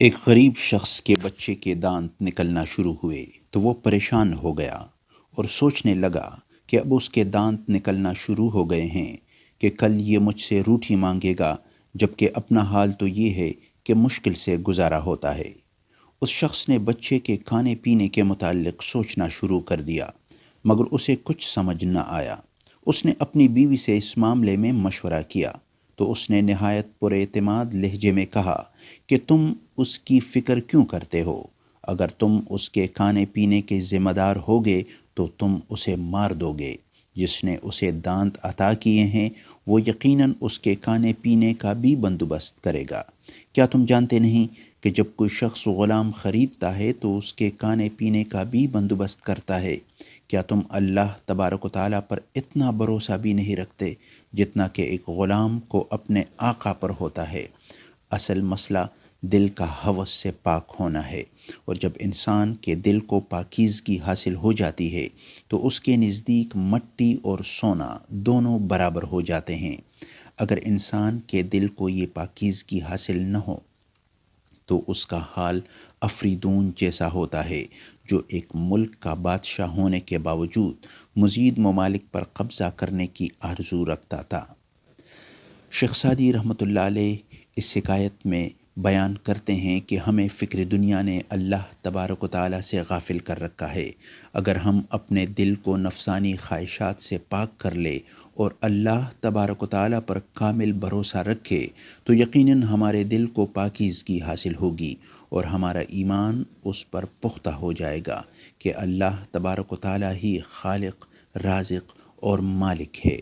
ایک غریب شخص کے بچے کے دانت نکلنا شروع ہوئے تو وہ پریشان ہو گیا اور سوچنے لگا کہ اب اس کے دانت نکلنا شروع ہو گئے ہیں کہ کل یہ مجھ سے روٹی مانگے گا، جبکہ اپنا حال تو یہ ہے کہ مشکل سے گزارا ہوتا ہے۔ اس شخص نے بچے کے کھانے پینے کے متعلق سوچنا شروع کر دیا، مگر اسے کچھ سمجھ نہ آیا۔ اس نے اپنی بیوی سے اس معاملے میں مشورہ کیا تو اس نے نہایت پر اعتماد لہجے میں کہا کہ تم اس کی فکر کیوں کرتے ہو؟ اگر تم اس کے کھانے پینے کے ذمہ دار ہوگے تو تم اسے مار دو گے۔ جس نے اسے دانت عطا کیے ہیں وہ یقیناً اس کے کھانے پینے کا بھی بندوبست کرے گا۔ کیا تم جانتے نہیں کہ جب کوئی شخص غلام خریدتا ہے تو اس کے کھانے پینے کا بھی بندوبست کرتا ہے؟ کیا تم اللہ تبارک و تعالیٰ پر اتنا بھروسہ بھی نہیں رکھتے جتنا کہ ایک غلام کو اپنے آقا پر ہوتا ہے؟ اصل مسئلہ دل کا ہوس سے پاک ہونا ہے، اور جب انسان کے دل کو پاکیزگی حاصل ہو جاتی ہے تو اس کے نزدیک مٹی اور سونا دونوں برابر ہو جاتے ہیں۔ اگر انسان کے دل کو یہ پاکیزگی حاصل نہ ہو تو اس کا حال افریدون جیسا ہوتا ہے، جو ایک ملک کا بادشاہ ہونے کے باوجود مزید ممالک پر قبضہ کرنے کی آرزو رکھتا تھا۔ شیخ سعدی رحمۃ اللہ علیہ اس حکایت میں بیان کرتے ہیں کہ ہمیں فکر دنیا نے اللہ تبارک و تعالیٰ سے غافل کر رکھا ہے۔ اگر ہم اپنے دل کو نفسانی خواہشات سے پاک کر لے اور اللہ تبارک و تعالیٰ پر کامل بھروسہ رکھے تو یقیناً ہمارے دل کو پاکیزگی حاصل ہوگی اور ہمارا ایمان اس پر پختہ ہو جائے گا کہ اللہ تبارک و تعالیٰ ہی خالق، رازق اور مالک ہے۔